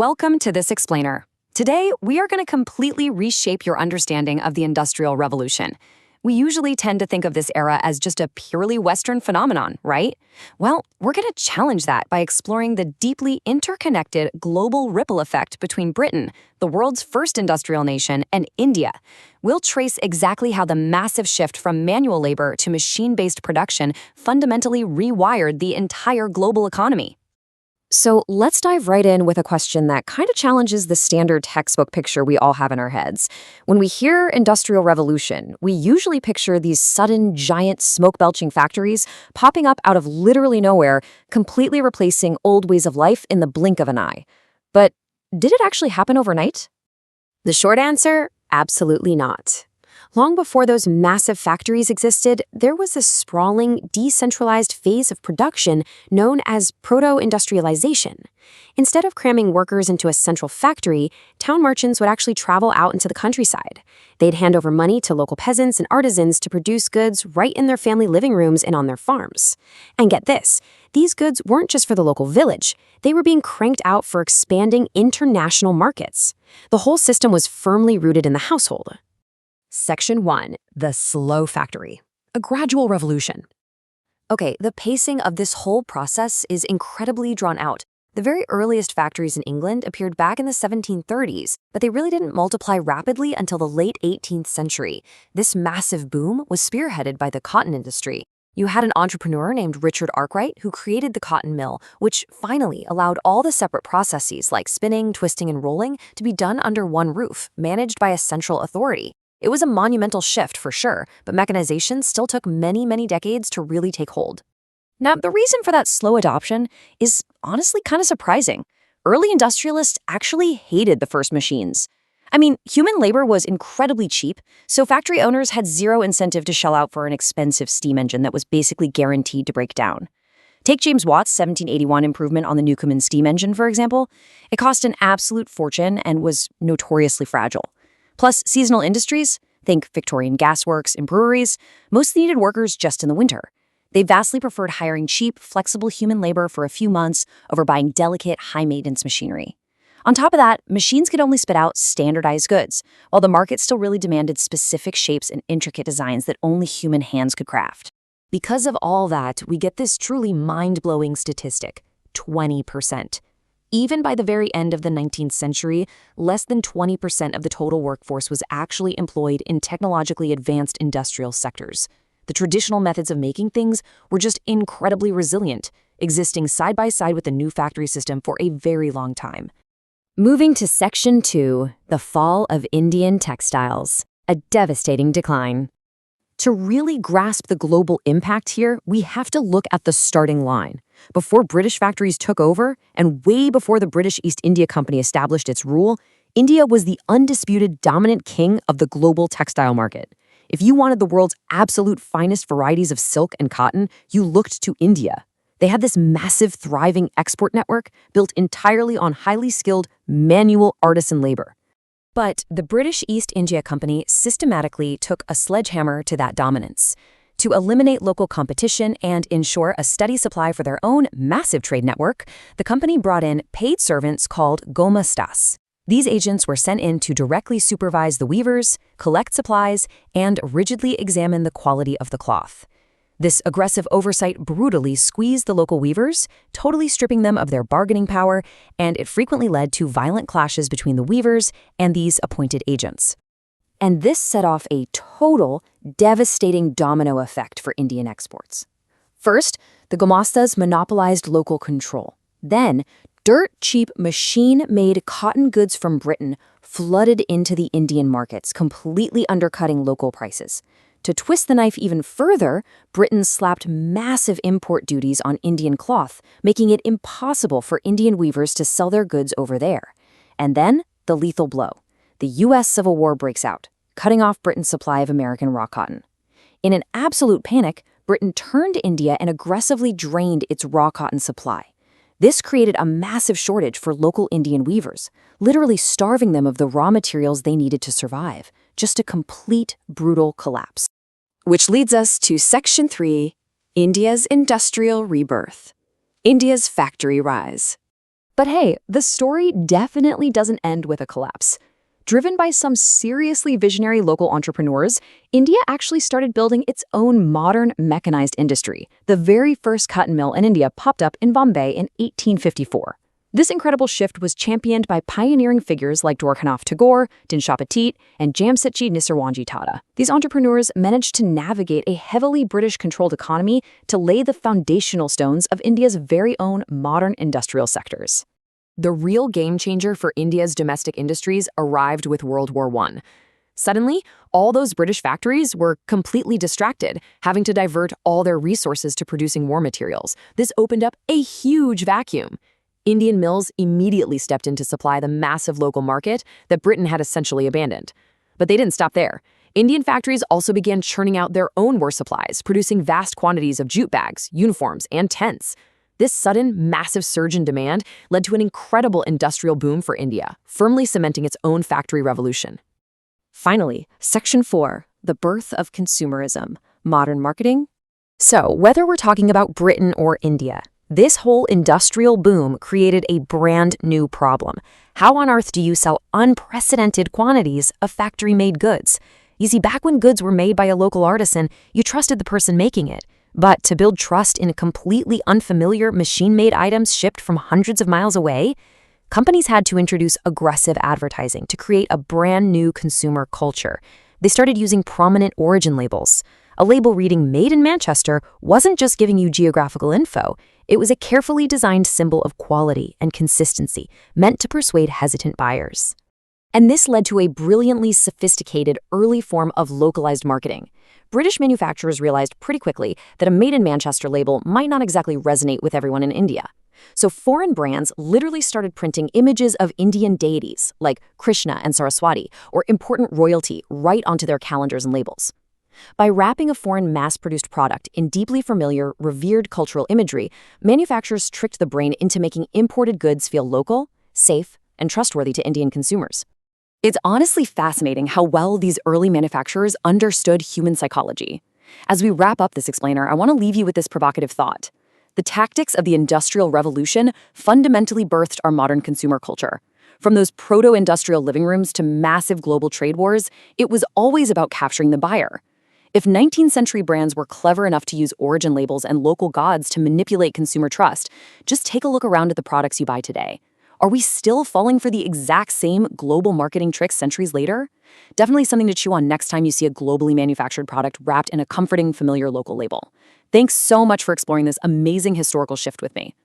Welcome to This Explainer. Today, we are going to completely reshape your understanding of the Industrial Revolution. We usually tend to think of this era as just a purely Western phenomenon, right? Well, we're going to challenge that by exploring the deeply interconnected global ripple effect between Britain, the world's first industrial nation, and India. We'll trace exactly how the massive shift from manual labor to machine-based production fundamentally rewired the entire global economy. So let's dive right in with a question that kind of challenges the standard textbook picture we all have in our heads. When we hear Industrial Revolution, we usually picture these sudden, giant, smoke-belching factories popping up out of literally nowhere, completely replacing old ways of life in the blink of an eye. But did it actually happen overnight? The short answer, absolutely not. Long before those massive factories existed, there was a sprawling, decentralized phase of production known as proto-industrialization. Instead of cramming workers into a central factory, town merchants would actually travel out into the countryside. They'd hand over money to local peasants and artisans to produce goods right in their family living rooms and on their farms. And get this, these goods weren't just for the local village. They were being cranked out for expanding international markets. The whole system was firmly rooted in the household. Section 1. The Slow Factory. A gradual revolution. Okay, the pacing of this whole process is incredibly drawn out. The very earliest factories in England appeared back in the 1730s, but they really didn't multiply rapidly until the late 18th century. This massive boom was spearheaded by the cotton industry. You had an entrepreneur named Richard Arkwright who created the cotton mill, which finally allowed all the separate processes like spinning, twisting, and rolling to be done under one roof, managed by a central authority. It was a monumental shift for sure, but mechanization still took many, many decades to really take hold. Now, the reason for that slow adoption is honestly kind of surprising. Early industrialists actually hated the first machines. I mean, human labor was incredibly cheap, so factory owners had zero incentive to shell out for an expensive steam engine that was basically guaranteed to break down. Take James Watt's 1781 improvement on the Newcomen steam engine, for example. It cost an absolute fortune and was notoriously fragile. Plus, seasonal industries, think Victorian gasworks and breweries, most needed workers just in the winter. They vastly preferred hiring cheap, flexible human labor for a few months over buying delicate, high-maintenance machinery. On top of that, machines could only spit out standardized goods, while the market still really demanded specific shapes and intricate designs that only human hands could craft. Because of all that, we get this truly mind-blowing statistic, 20%. Even by the very end of the 19th century, less than 20% of the total workforce was actually employed in technologically advanced industrial sectors. The traditional methods of making things were just incredibly resilient, existing side by side with the new factory system for a very long time. Moving to Section 2, the fall of Indian textiles, a devastating decline. To really grasp the global impact here, we have to look at the starting line. Before British factories took over, and way before the British East India Company established its rule, India was the undisputed dominant king of the global textile market. If you wanted the world's absolute finest varieties of silk and cotton, you looked to India. They had this massive, thriving export network built entirely on highly skilled, manual artisan labor. But the British East India Company systematically took a sledgehammer to that dominance. To eliminate local competition and ensure a steady supply for their own massive trade network, the company brought in paid servants called gomastas. These agents were sent in to directly supervise the weavers, collect supplies, and rigidly examine the quality of the cloth. This aggressive oversight brutally squeezed the local weavers, totally stripping them of their bargaining power, and it frequently led to violent clashes between the weavers and these appointed agents. And this set off a total, devastating domino effect for Indian exports. First, the gomastas monopolized local control. Then, dirt-cheap, machine-made cotton goods from Britain flooded into the Indian markets, completely undercutting local prices. To twist the knife even further, Britain slapped massive import duties on Indian cloth, making it impossible for Indian weavers to sell their goods over there. And then, the lethal blow. The U.S. Civil War breaks out, cutting off Britain's supply of American raw cotton. In an absolute panic, Britain turned to India and aggressively drained its raw cotton supply. This created a massive shortage for local Indian weavers, literally starving them of the raw materials they needed to survive. Just a complete, brutal collapse. Which leads us to Section 3, India's Industrial Rebirth. India's Factory Rise. But hey, the story definitely doesn't end with a collapse. Driven by some seriously visionary local entrepreneurs, India actually started building its own modern mechanized industry. The very first cotton mill in India popped up in Bombay in 1854. This incredible shift was championed by pioneering figures like Dwarkanath Tagore, Dinshaw Petit, and Jamsetji Nisarwanji Tata. These entrepreneurs managed to navigate a heavily British-controlled economy to lay the foundational stones of India's very own modern industrial sectors. The real game changer for India's domestic industries arrived with World War I. Suddenly, all those British factories were completely distracted, having to divert all their resources to producing war materials. This opened up a huge vacuum. Indian mills immediately stepped in to supply the massive local market that Britain had essentially abandoned. But they didn't stop there. Indian factories also began churning out their own war supplies, producing vast quantities of jute bags, uniforms, and tents. This sudden, massive surge in demand led to an incredible industrial boom for India, firmly cementing its own factory revolution. Finally, Section 4, the birth of consumerism, modern marketing. So, whether we're talking about Britain or India, this whole industrial boom created a brand new problem. How on earth do you sell unprecedented quantities of factory-made goods? You see, back when goods were made by a local artisan, you trusted the person making it. But to build trust in completely unfamiliar machine-made items shipped from hundreds of miles away, companies had to introduce aggressive advertising to create a brand new consumer culture. They started using prominent origin labels. A label reading "Made in Manchester" wasn't just giving you geographical info. It was a carefully designed symbol of quality and consistency, meant to persuade hesitant buyers. And this led to a brilliantly sophisticated early form of localized marketing. British manufacturers realized pretty quickly that a "Made in Manchester" label might not exactly resonate with everyone in India. So foreign brands literally started printing images of Indian deities like Krishna and Saraswati or important royalty right onto their calendars and labels. By wrapping a foreign mass-produced product in deeply familiar, revered cultural imagery, manufacturers tricked the brain into making imported goods feel local, safe, and trustworthy to Indian consumers. It's honestly fascinating how well these early manufacturers understood human psychology. As we wrap up this explainer, I want to leave you with this provocative thought. The tactics of the Industrial Revolution fundamentally birthed our modern consumer culture. From those proto-industrial living rooms to massive global trade wars, it was always about capturing the buyer. If 19th century brands were clever enough to use origin labels and local gods to manipulate consumer trust, just take a look around at the products you buy today. Are we still falling for the exact same global marketing tricks centuries later? Definitely something to chew on next time you see a globally manufactured product wrapped in a comforting, familiar local label. Thanks so much for exploring this amazing historical shift with me.